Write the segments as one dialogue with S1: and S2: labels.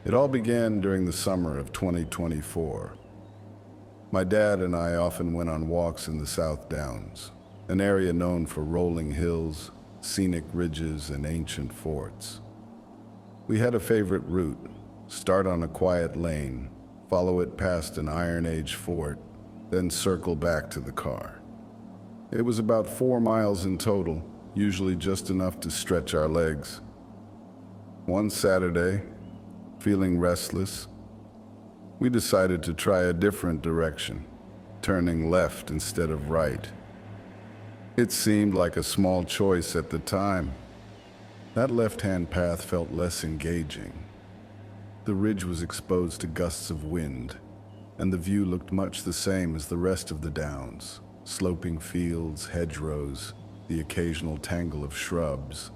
S1: It all began during the summer of 2024. My dad and I often went on walks in the South Downs, an area known for rolling hills, scenic ridges, and ancient forts. We had a favorite route: start on a quiet lane, follow it past an Iron Age fort, then circle back to the car. It was about 4 miles in total, usually just enough to stretch our legs. One Saturday, feeling restless, we decided to try a different direction, turning left instead of right. It seemed like a small choice at the time. That left-hand path felt less engaging. The ridge was exposed to gusts of wind, and the view looked much the same as the rest of the downs: sloping fields, hedgerows, the occasional tangle of shrubs.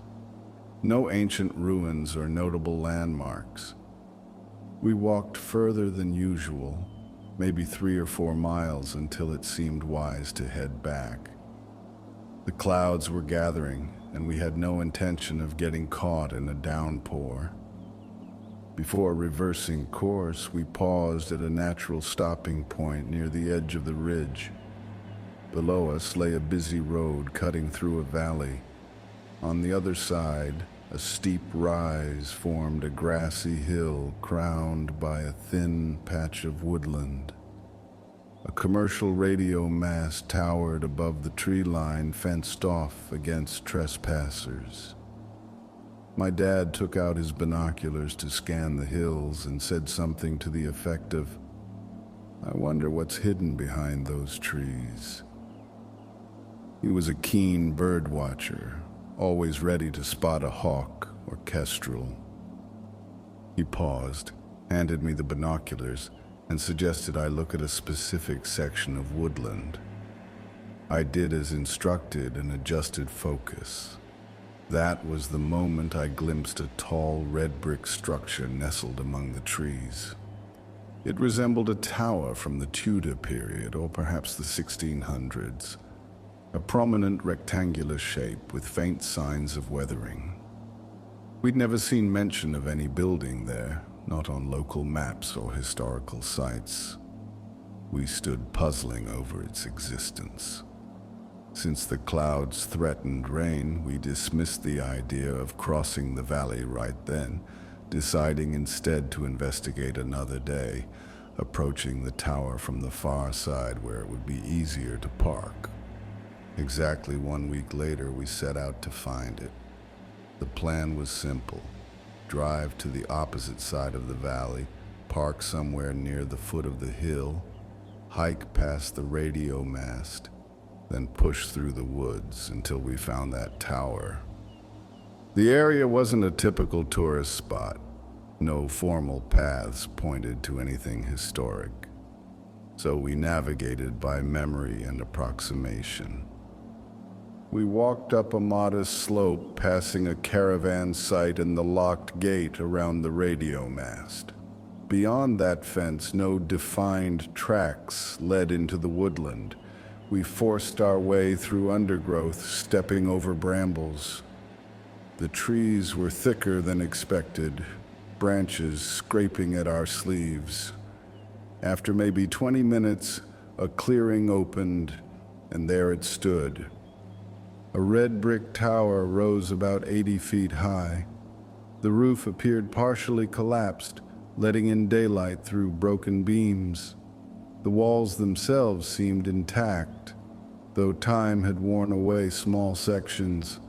S1: No ancient ruins or notable landmarks. We walked further than usual, maybe 3 or 4 miles, until it seemed wise to head back. The clouds were gathering, and we had no intention of getting caught in a downpour. Before reversing course, we paused at a natural stopping point near the edge of the ridge. Below us lay a busy road cutting through a valley. On the other side, a steep rise formed a grassy hill crowned by a thin patch of woodland. A commercial radio mast towered above the tree line, fenced off against trespassers. My dad took out his binoculars to scan the hills and said something to the effect of, "I wonder what's hidden behind those trees." He was a keen bird watcher, always ready to spot a hawk or kestrel. He paused, handed me the binoculars, and suggested I look at a specific section of woodland. I did as instructed and adjusted focus. That was the moment I glimpsed a tall red brick structure nestled among the trees. It resembled a tower from the Tudor period, or perhaps the 1600s. A prominent rectangular shape with faint signs of weathering. We'd never seen mention of any building there, not on local maps or historical sites. We stood puzzling over its existence. Since the clouds threatened rain, we dismissed the idea of crossing the valley right then, deciding instead to investigate another day, approaching the tower from the far side where it would be easier to park. Exactly 1 week later, we set out to find it. The plan was simple: drive to the opposite side of the valley, park somewhere near the foot of the hill, hike past the radio mast, then push through the woods until we found that tower. The area wasn't a typical tourist spot. No formal paths pointed to anything historic. So we navigated by memory and approximation. We walked up a modest slope, passing a caravan site and the locked gate around the radio mast. Beyond that fence, no defined tracks led into the woodland. We forced our way through undergrowth, stepping over brambles. The trees were thicker than expected, branches scraping at our sleeves. After maybe 20 minutes, a clearing opened, and there it stood. A red brick tower rose about 80 feet high. The roof appeared partially collapsed, letting in daylight through broken beams. The walls themselves seemed intact, though time had worn away small sections.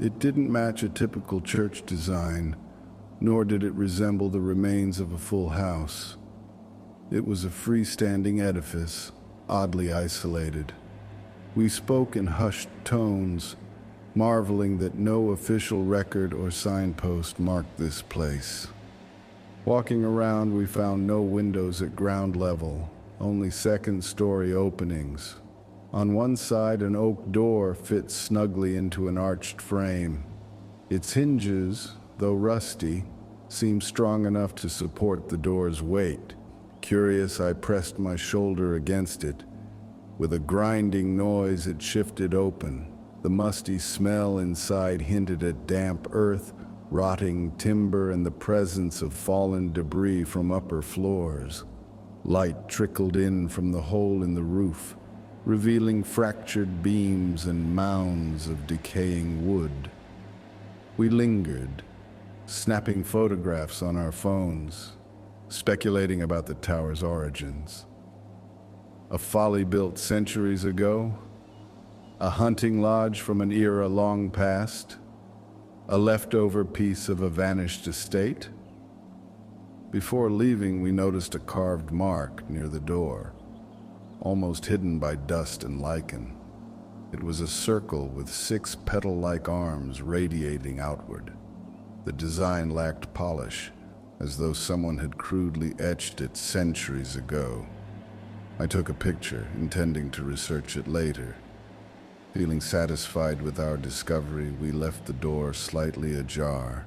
S1: It didn't match a typical church design, nor did it resemble the remains of a full house. It was a freestanding edifice, oddly isolated. We spoke in hushed tones, marveling that no official record or signpost marked this place. Walking around, we found no windows at ground level, only second-story openings. On one side, an oak door fit snugly into an arched frame. Its hinges, though rusty, seemed strong enough to support the door's weight. Curious, I pressed my shoulder against it. With a grinding noise, it shifted open. The musty smell inside hinted at damp earth, rotting timber and the presence of fallen debris from upper floors. Light trickled in from the hole in the roof, revealing fractured beams and mounds of decaying wood. We lingered, snapping photographs on our phones, speculating about the tower's origins. A folly built centuries ago? A hunting lodge from an era long past? A leftover piece of a vanished estate? Before leaving, we noticed a carved mark near the door, almost hidden by dust and lichen. It was a circle with 6 petal-like arms radiating outward. The design lacked polish, as though someone had crudely etched it centuries ago. I took a picture, intending to research it later. Feeling satisfied with our discovery, we left the door slightly ajar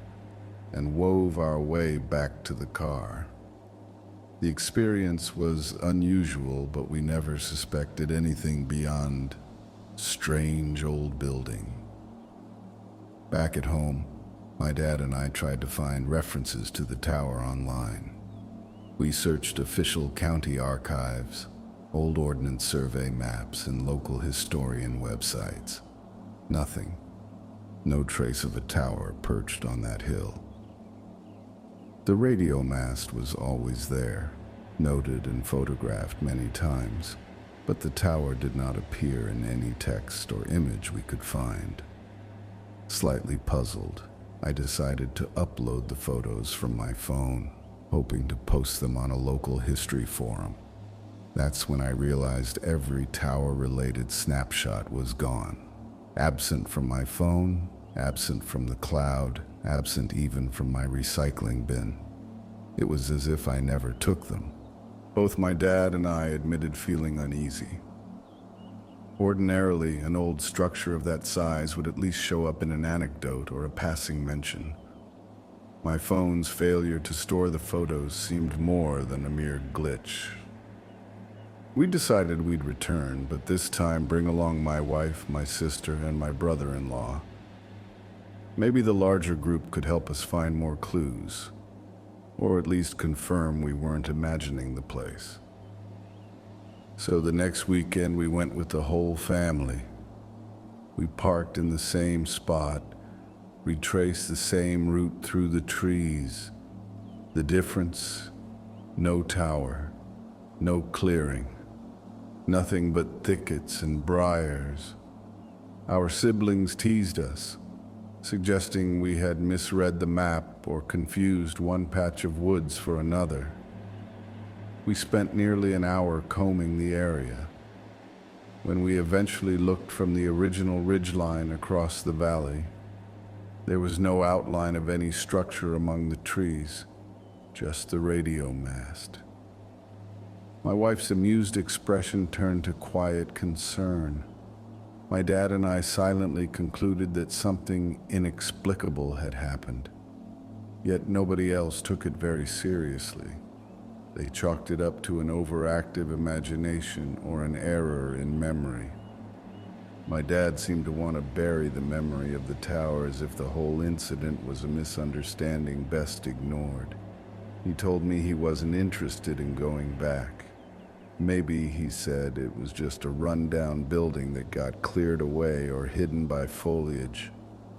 S1: and wove our way back to the car. The experience was unusual, but we never suspected anything beyond strange old building. Back at home, my dad and I tried to find references to the tower online. We searched official county archives, old ordnance survey maps, and local historian websites. Nothing. No trace of a tower perched on that hill. The radio mast was always there, noted and photographed many times, but the tower did not appear in any text or image we could find. Slightly puzzled, I decided to upload the photos from my phone, hoping to post them on a local history forum. That's when I realized every tower-related snapshot was gone. Absent from my phone, absent from the cloud, absent even from my recycling bin. It was as if I never took them. Both my dad and I admitted feeling uneasy. Ordinarily, an old structure of that size would at least show up in an anecdote or a passing mention. My phone's failure to store the photos seemed more than a mere glitch. We decided we'd return, but this time bring along my wife, my sister, and my brother-in-law. Maybe the larger group could help us find more clues, or at least confirm we weren't imagining the place. So the next weekend we went with the whole family. We parked in the same spot, retraced the same route through the trees. The difference? No tower, no clearing. Nothing but thickets and briars. Our siblings teased us, suggesting we had misread the map or confused one patch of woods for another. We spent nearly an hour combing the area. When we eventually looked from the original ridgeline across the valley, there was no outline of any structure among the trees, just the radio mast. My wife's amused expression turned to quiet concern. My dad and I silently concluded that something inexplicable had happened. Yet nobody else took it very seriously. They chalked it up to an overactive imagination or an error in memory. My dad seemed to want to bury the memory of the tower as if the whole incident was a misunderstanding best ignored. He told me he wasn't interested in going back. Maybe, he said, it was just a rundown building that got cleared away or hidden by foliage.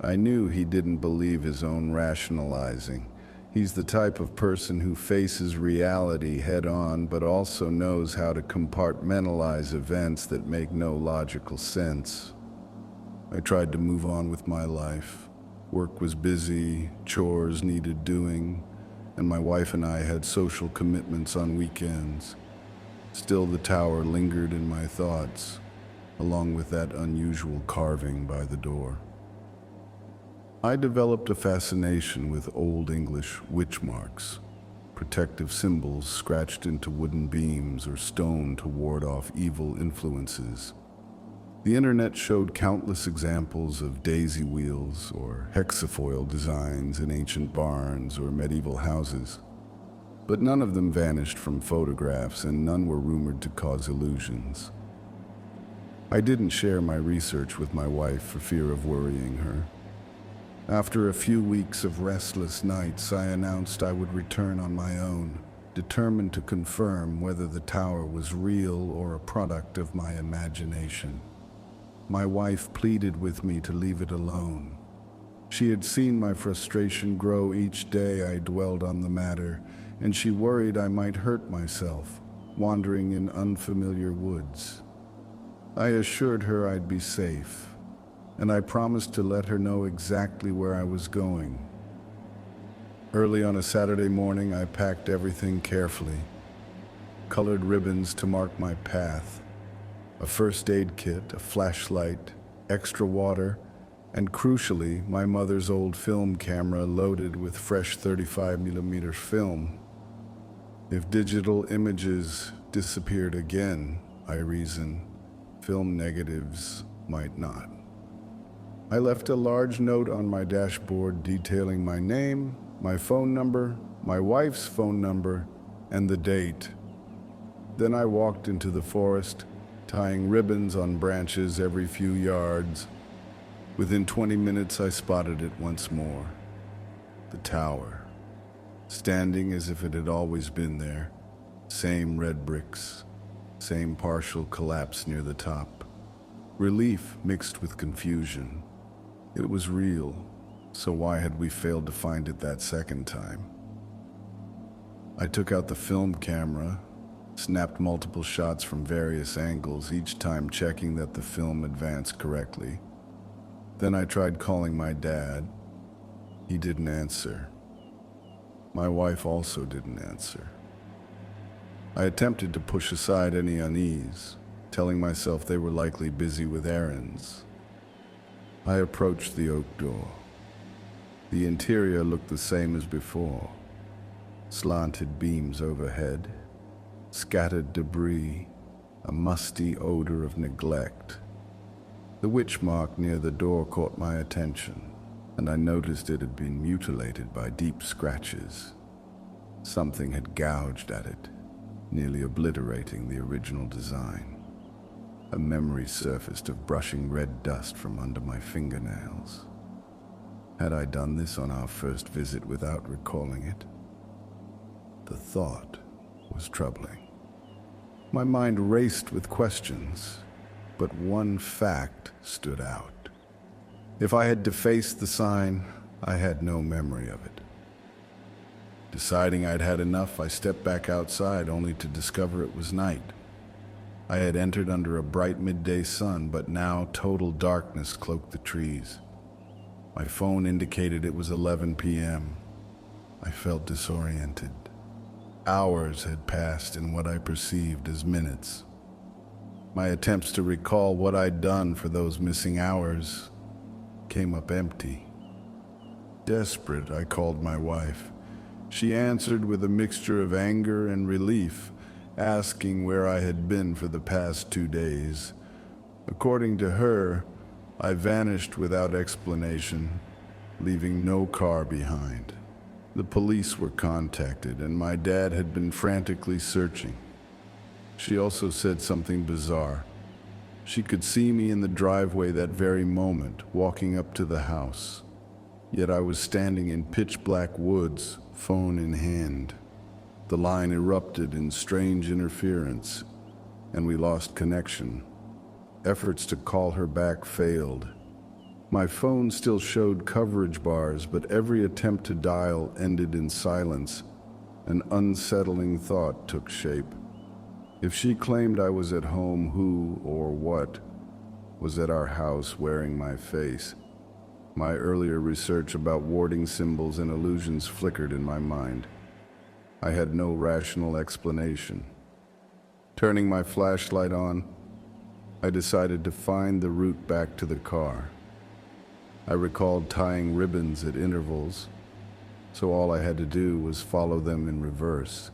S1: I knew he didn't believe his own rationalizing. He's the type of person who faces reality head-on, but also knows how to compartmentalize events that make no logical sense. I tried to move on with my life. Work was busy, chores needed doing, and my wife and I had social commitments on weekends. Still, the tower lingered in my thoughts, along with that unusual carving by the door. I developed a fascination with Old English witch marks, protective symbols scratched into wooden beams or stone to ward off evil influences. The internet showed countless examples of daisy wheels or hexafoil designs in ancient barns or medieval houses. But none of them vanished from photographs, and none were rumored to cause illusions. I didn't share my research with my wife for fear of worrying her. After a few weeks of restless nights, I announced I would return on my own, determined to confirm whether the tower was real or a product of my imagination. My wife pleaded with me to leave it alone. She had seen my frustration grow each day I dwelled on the matter, and she worried I might hurt myself, wandering in unfamiliar woods. I assured her I'd be safe, and I promised to let her know exactly where I was going. Early on a Saturday morning, I packed everything carefully. Colored ribbons to mark my path, a first aid kit, a flashlight, extra water, and crucially, my mother's old film camera loaded with fresh 35mm film. If digital images disappeared again, I reasoned, film negatives might not. I left a large note on my dashboard detailing my name, my phone number, my wife's phone number, and the date. Then I walked into the forest, tying ribbons on branches every few yards. Within 20 minutes, I spotted it once more. The tower, standing as if it had always been there. Same red bricks, same partial collapse near the top. Relief mixed with confusion. It was real, so why had we failed to find it that second time? I took out the film camera, snapped multiple shots from various angles, each time checking that the film advanced correctly. Then I tried calling my dad. He didn't answer. My wife also didn't answer. I attempted to push aside any unease, telling myself they were likely busy with errands. I approached the oak door. The interior looked the same as before. Slanted beams overhead, scattered debris, a musty odor of neglect. The witch mark near the door caught my attention, and I noticed it had been mutilated by deep scratches. Something had gouged at it, nearly obliterating the original design. A memory surfaced of brushing red dust from under my fingernails. Had I done this on our first visit without recalling it? The thought was troubling. My mind raced with questions, but one fact stood out. If I had defaced the sign, I had no memory of it. Deciding I'd had enough, I stepped back outside only to discover it was night. I had entered under a bright midday sun, but now total darkness cloaked the trees. My phone indicated it was 11 p.m. I felt disoriented. Hours had passed in what I perceived as minutes. My attempts to recall what I'd done for those missing hours came up empty. Desperate, I called my wife. She answered with a mixture of anger and relief, asking where I had been for the past 2 days. According to her, I vanished without explanation, leaving no car behind. The police were contacted, and my dad had been frantically searching. She also said something bizarre. She could see me in the driveway that very moment, walking up to the house. Yet I was standing in pitch-black woods, phone in hand. The line erupted in strange interference, and we lost connection. Efforts to call her back failed. My phone still showed coverage bars, but every attempt to dial ended in silence. An unsettling thought took shape. If she claimed I was at home, who or what was at our house wearing my face? My earlier research about warding symbols and illusions flickered in my mind. I had no rational explanation. Turning my flashlight on, I decided to find the route back to the car. I recalled tying ribbons at intervals, so all I had to do was follow them in reverse.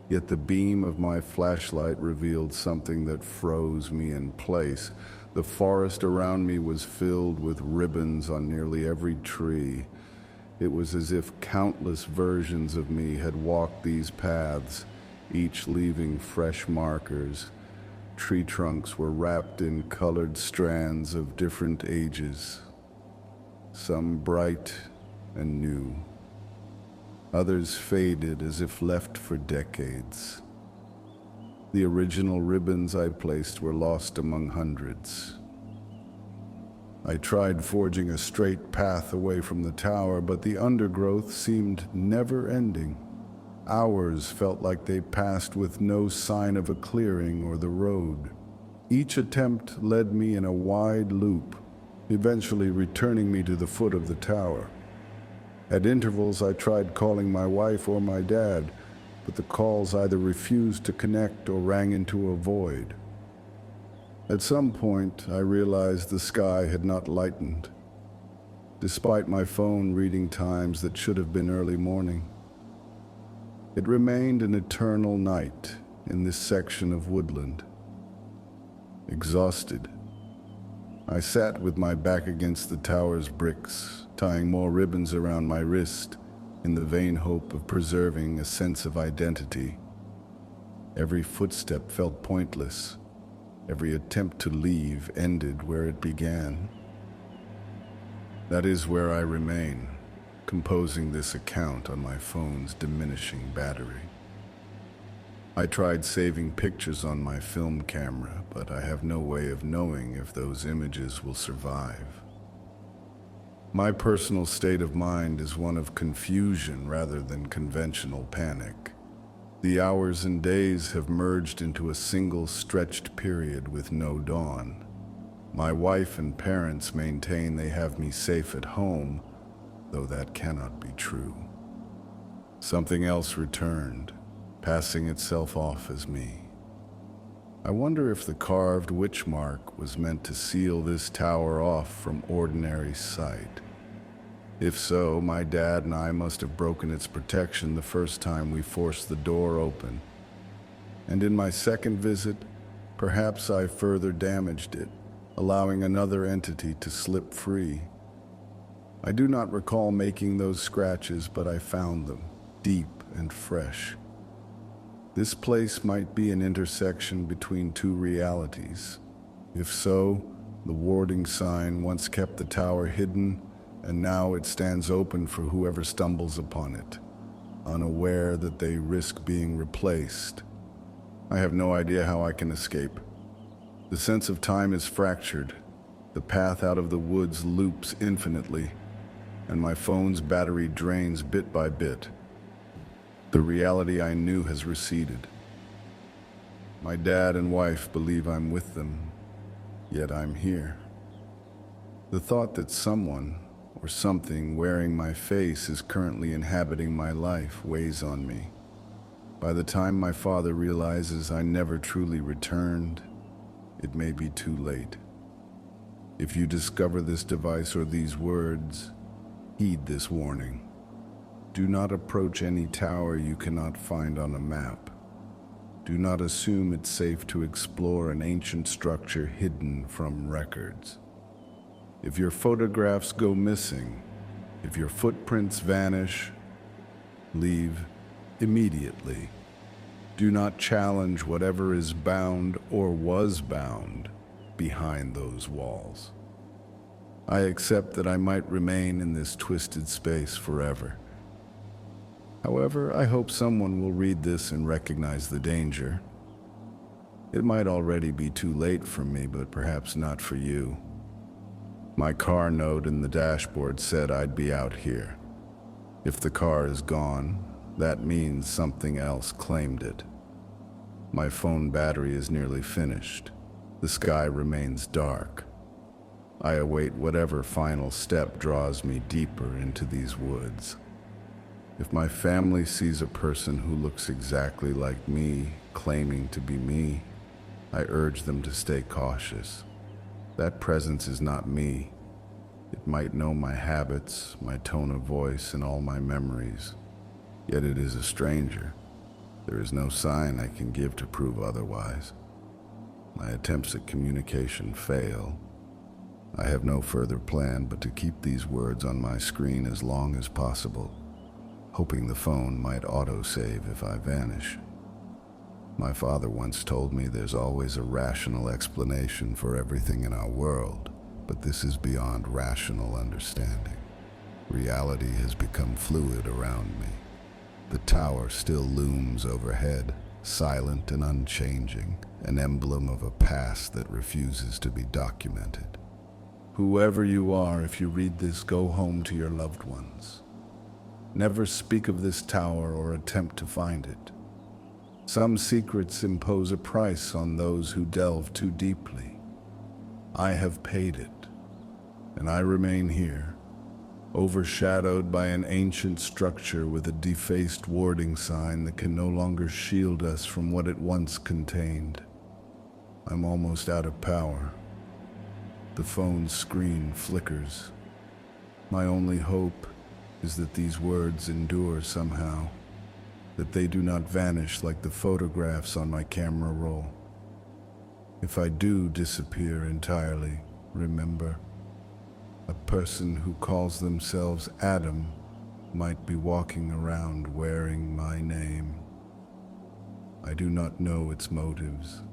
S1: Yet the beam of my flashlight revealed something that froze me in place. The forest around me was filled with ribbons on nearly every tree. It was as if countless versions of me had walked these paths, each leaving fresh markers. Tree trunks were wrapped in colored strands of different ages. some bright and new. Others faded as if left for decades. The original ribbons I placed were lost among hundreds. I tried forging a straight path away from the tower, but the undergrowth seemed never-ending. Hours felt like they passed with no sign of a clearing or the road. Each attempt led me in a wide loop, eventually returning me to the foot of the tower. At intervals, I tried calling my wife or my dad, but the calls either refused to connect or rang into a void. At some point, I realized the sky had not lightened, despite my phone reading times that should have been early morning. It remained an eternal night in this section of woodland. Exhausted, I sat with my back against the tower's bricks, tying more ribbons around my wrist in the vain hope of preserving a sense of identity. Every footstep felt pointless. Every attempt to leave ended where it began. That is where I remain, composing this account on my phone's diminishing battery. I tried saving pictures on my film camera, but I have no way of knowing if those images will survive. My personal state of mind is one of confusion rather than conventional panic. The hours and days have merged into a single stretched period with no dawn. My wife and parents maintain they have me safe at home, though that cannot be true. Something else returned, passing itself off as me. I wonder if the carved witch mark was meant to seal this tower off from ordinary sight. If so, my dad and I must have broken its protection the first time we forced the door open. And in my second visit, perhaps I further damaged it, allowing another entity to slip free. I do not recall making those scratches, but I found them, deep and fresh. This place might be an intersection between two realities. If so, the warding sign once kept the tower hidden, and now it stands open for whoever stumbles upon it, unaware that they risk being replaced. I have no idea how I can escape. The sense of time is fractured. The path out of the woods loops infinitely, and my phone's battery drains bit by bit. The reality I knew has receded. My dad and wife believe I'm with them, yet I'm here. The thought that someone or something wearing my face is currently inhabiting my life weighs on me. By the time my father realizes I never truly returned, it may be too late. If you discover this device or these words, heed this warning. Do not approach any tower you cannot find on a map. Do not assume it's safe to explore an ancient structure hidden from records. If your photographs go missing, if your footprints vanish, leave immediately. Do not challenge whatever is bound or was bound behind those walls. I accept that I might remain in this twisted space forever. However, I hope someone will read this and recognize the danger. It might already be too late for me, but perhaps not for you. My car note in the dashboard said I'd be out here. If the car is gone, that means something else claimed it. My phone battery is nearly finished. The sky remains dark. I await whatever final step draws me deeper into these woods. If my family sees a person who looks exactly like me, claiming to be me, I urge them to stay cautious. That presence is not me. It might know my habits, my tone of voice, and all my memories. Yet it is a stranger. There is no sign I can give to prove otherwise. My attempts at communication fail. I have no further plan but to keep these words on my screen as long as possible, hoping the phone might autosave if I vanish. My father once told me there's always a rational explanation for everything in our world, But this is beyond rational understanding. Reality has become fluid around me. The tower still looms overhead, silent and unchanging, an emblem of a past that refuses to be documented. Whoever you are, if you read this, go home to your loved ones. Never speak of this tower or attempt to find it. Some secrets impose a price on those who delve too deeply. I have paid it, and I remain here, overshadowed by an ancient structure with a defaced warding sign that can no longer shield us from what it once contained. I'm almost out of power. The phone's screen flickers. My only hope is that these words endure somehow, that they do not vanish like the photographs on my camera roll. If I do disappear entirely, remember, a person who calls themselves Adam might be walking around wearing my name. I do not know its motives.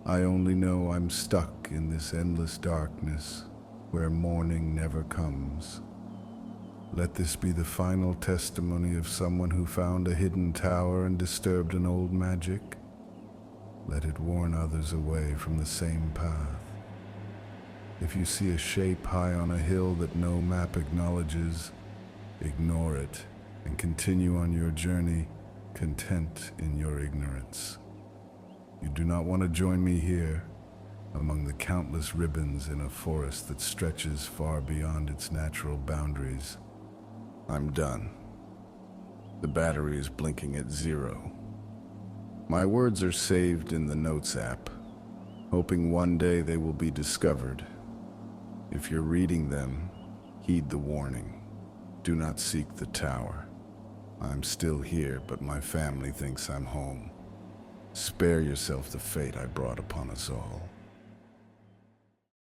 S1: I only know I'm stuck in this endless darkness where morning never comes. Let this be the final testimony of someone who found a hidden tower and disturbed an old magic. Let it warn others away from the same path. If you see a shape high on a hill that no map acknowledges, ignore it and continue on your journey, content in your ignorance. You do not want to join me here, among the countless ribbons in a forest that stretches far beyond its natural boundaries. I'm done. The battery is blinking at 0. My words are saved in the Notes app, hoping one day they will be discovered. If you're reading them, heed the warning. Do not seek the tower. I'm still here, but my family thinks I'm home. Spare yourself the fate I brought upon us all.